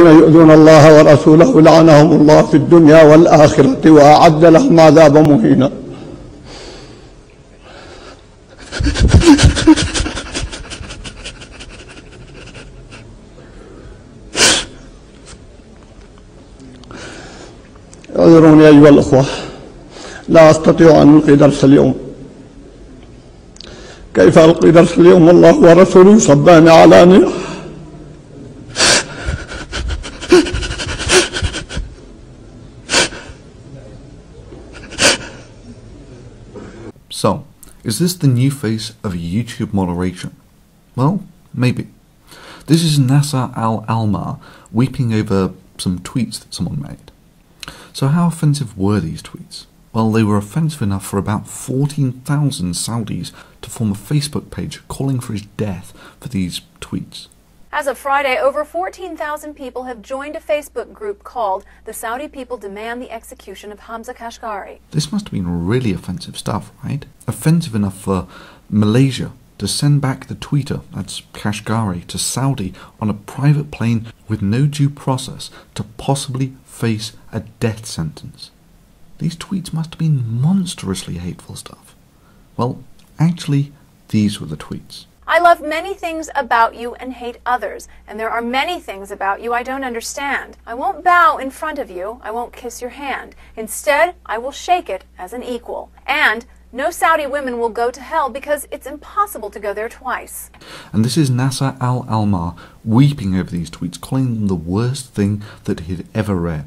يؤذون الله ورسوله لعنهم الله في الدنيا والآخرة وأعد لهم عذابا مهينا. اعذروني أيها الأخوة، لا أستطيع أن ألقي درس اليوم. كيف ألقي درس اليوم والله ورسوله يصبان علانية؟ So, is this the new face of YouTube moderation? Well, maybe. This is Nasser al-Almar weeping over some tweets that someone made. So how offensive were these tweets? Well, they were offensive enough for about 14,000 Saudis to form a Facebook page calling for his death for these tweets. As of Friday, over 14,000 people have joined a Facebook group called The Saudi People Demand the Execution of Hamza Kashgari. This must have been really offensive stuff, right? Offensive enough for Malaysia to send back the tweeter, that's Kashgari, to Saudi on a private plane with no due process to possibly face a death sentence. These tweets must have been monstrously hateful stuff. Well, actually, these were the tweets. I love many things about you and hate others, and there are many things about you I don't understand. I won't bow in front of you, I won't kiss your hand. Instead, I will shake it as an equal. And no Saudi women will go to hell because it's impossible to go there twice. And this is Nasser al-Almar weeping over these tweets, calling them the worst thing that he'd ever read.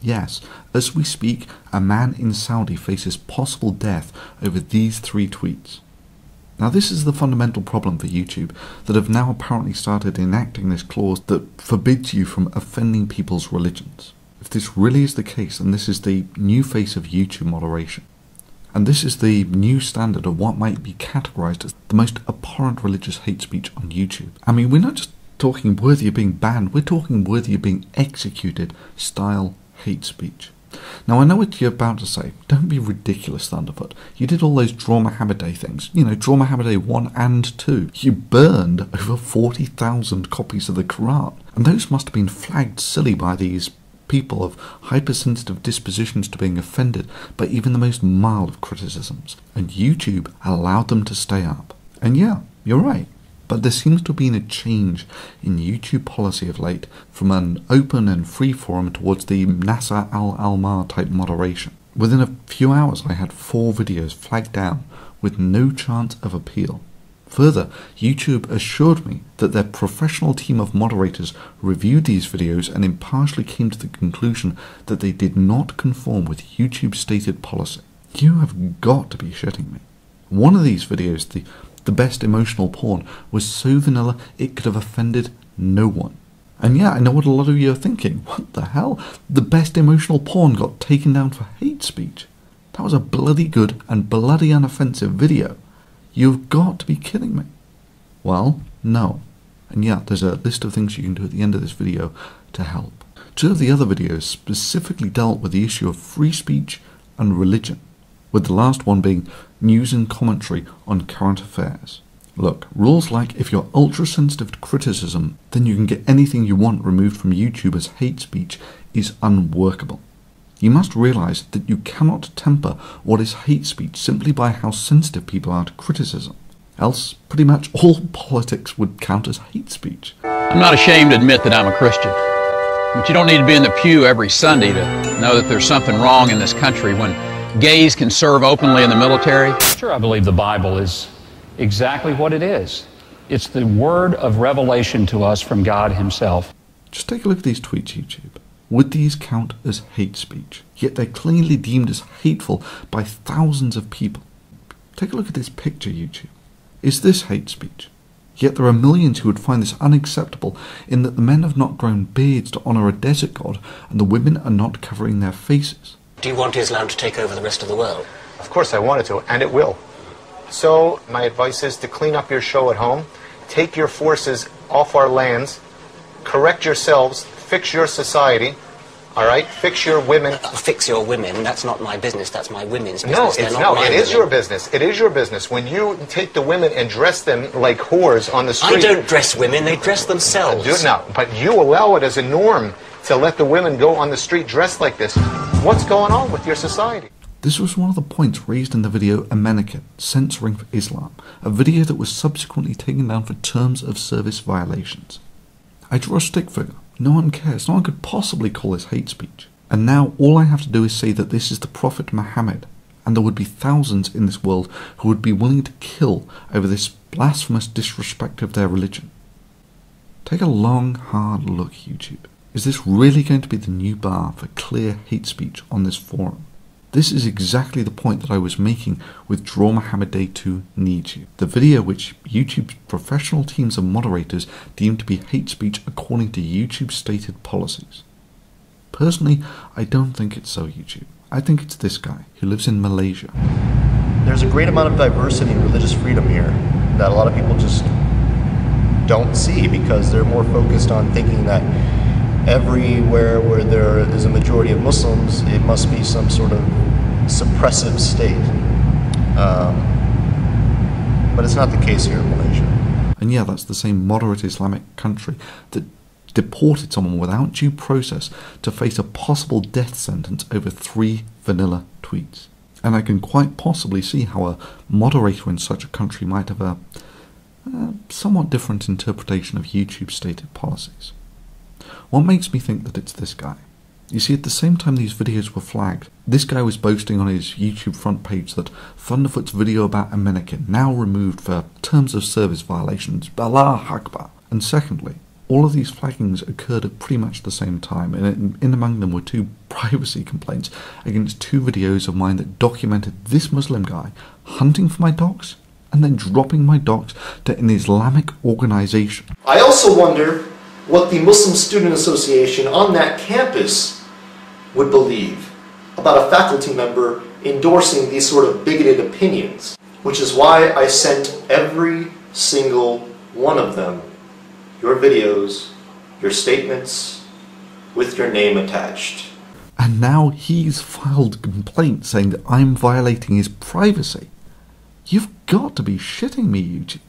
Yes, as we speak, a man in Saudi faces possible death over these 3 tweets. Now this is the fundamental problem for YouTube, that have now apparently started enacting this clause that forbids you from offending people's religions. If this really is the case, then this is the new face of YouTube moderation. And this is the new standard of what might be categorized as the most abhorrent religious hate speech on YouTube. I mean, we're not just talking worthy of being banned, we're talking worthy of being executed style hate speech. Now I know what you're about to say. Don't be ridiculous, Thunderfoot. You did all those Draw Muhammad Day things. You know, Draw Muhammad Day 1 and 2. You burned over 40,000 copies of the Quran. And those must have been flagged silly by these people of hypersensitive dispositions to being offended by even the most mild of criticisms. And YouTube allowed them to stay up. And yeah, you're right. But there seems to have been a change in YouTube policy of late from an open and free forum towards the Nasser al-Almar type moderation. Within a few hours I had 4 videos flagged down with no chance of appeal. Further, YouTube assured me that their professional team of moderators reviewed these videos and impartially came to the conclusion that they did not conform with YouTube's stated policy. You have got to be shitting me. One of these videos, the best emotional porn, was so vanilla it could have offended no one. And yeah, I know what a lot of you are thinking. What the hell? The best emotional porn got taken down for hate speech. That was a bloody good and bloody unoffensive video. You've got to be kidding me. Well, no. And yeah, there's a list of things you can do at the end of this video to help. 2 of the other videos specifically dealt with the issue of free speech and religion, with the last one being news and commentary on current affairs. Look, rules like if you're ultra-sensitive to criticism, then you can get anything you want removed from YouTube as hate speech is unworkable. You must realise that you cannot temper what is hate speech simply by how sensitive people are to criticism. Else, pretty much all politics would count as hate speech. I'm not ashamed to admit that I'm a Christian. But you don't need to be in the pew every Sunday to know that there's something wrong in this country when gays can serve openly in the military. Sure, I believe the Bible is exactly what it is. It's the word of revelation to us from God himself. Just take a look at these tweets, YouTube. Would these count as hate speech? Yet they're clearly deemed as hateful by thousands of people. Take a look at this picture, YouTube. Is this hate speech? Yet there are millions who would find this unacceptable in that the men have not grown beards to honour a desert god and the women are not covering their faces. Do you want Islam to take over the rest of the world? Of course I want it to, and it will. So my advice is to clean up your show at home, take your forces off our lands, correct yourselves, fix your society, All right? Fix your women. Fix your women. That's not my business. That's my women's business. No, They're it's not no. my It is women. your business. It is your business. When you take the women and dress them like whores on the street. I don't dress women. They dress themselves. No, but you allow it as a norm to let the women go on the street dressed like this. What's going on with your society? This was one of the points raised in the video American Censoring for Islam, a video that was subsequently taken down for terms of service violations. I draw a stick figure. No one cares. No one could possibly call this hate speech. And now all I have to do is say that this is the Prophet Muhammad, and there would be thousands in this world who would be willing to kill over this blasphemous disrespect of their religion. Take a long, hard look, YouTube. Is this really going to be the new bar for clear hate speech on this forum? This is exactly the point that I was making with Draw Muhammad Day 2 Needs You, the video which YouTube's professional teams of moderators deemed to be hate speech according to YouTube's stated policies. Personally, I don't think it's so, YouTube. I think it's this guy, who lives in Malaysia. There's a great amount of diversity and religious freedom here that a lot of people just don't see because they're more focused on thinking that everywhere where there is a majority of Muslims, it must be some sort of suppressive state. But it's not the case here in Malaysia. And yeah, that's the same moderate Islamic country that deported someone without due process to face a possible death sentence over 3 vanilla tweets. And I can quite possibly see how a moderator in such a country might have a somewhat different interpretation of YouTube's stated policies. What makes me think that it's this guy? You see, at the same time these videos were flagged, this guy was boasting on his YouTube front page that Thunderfoot's video about American now removed for terms of service violations, Allah Akbar. And secondly, all of these flaggings occurred at pretty much the same time, and in among them were 2 privacy complaints against 2 videos of mine that documented this Muslim guy hunting for my dogs and then dropping my dogs to an Islamic organization. I also wonder what the Muslim Student Association on that campus would believe about a faculty member endorsing these sort of bigoted opinions, which is why I sent every single one of them your videos, your statements, with your name attached. And now he's filed a complaint saying that I'm violating his privacy. You've got to be shitting me, YouTube.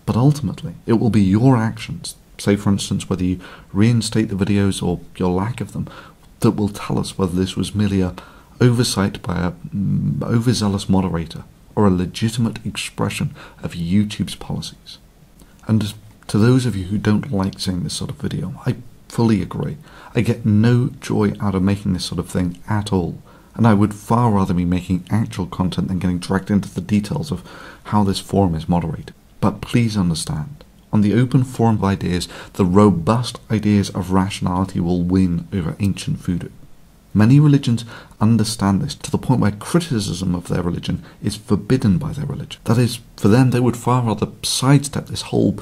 But ultimately, it will be your actions, say for instance whether you reinstate the videos or your lack of them, that will tell us whether this was merely a oversight by a overzealous moderator or a legitimate expression of YouTube's policies. And to those of you who don't like seeing this sort of video, I fully agree. I get no joy out of making this sort of thing at all, and I would far rather be making actual content than getting dragged into the details of how this forum is moderated. But please understand, on the open forum of ideas, the robust ideas of rationality will win over ancient voodoo. Many religions understand this to the point where criticism of their religion is forbidden by their religion. That is, for them they would far rather sidestep this whole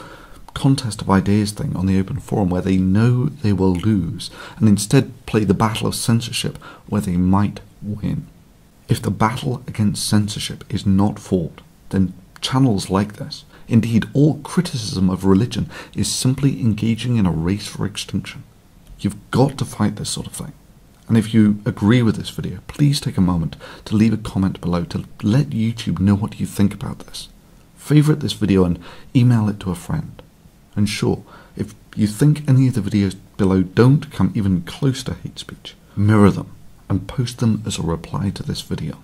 contest of ideas thing on the open forum where they know they will lose, and instead play the battle of censorship where they might win. If the battle against censorship is not fought, then channels like this, indeed all criticism of religion, is simply engaging in a race for extinction. You've got to fight this sort of thing. And if you agree with this video, please take a moment to leave a comment below to let YouTube know what you think about this. Favourite this video and email it to a friend. And sure, if you think any of the videos below don't come even close to hate speech, mirror them and post them as a reply to this video.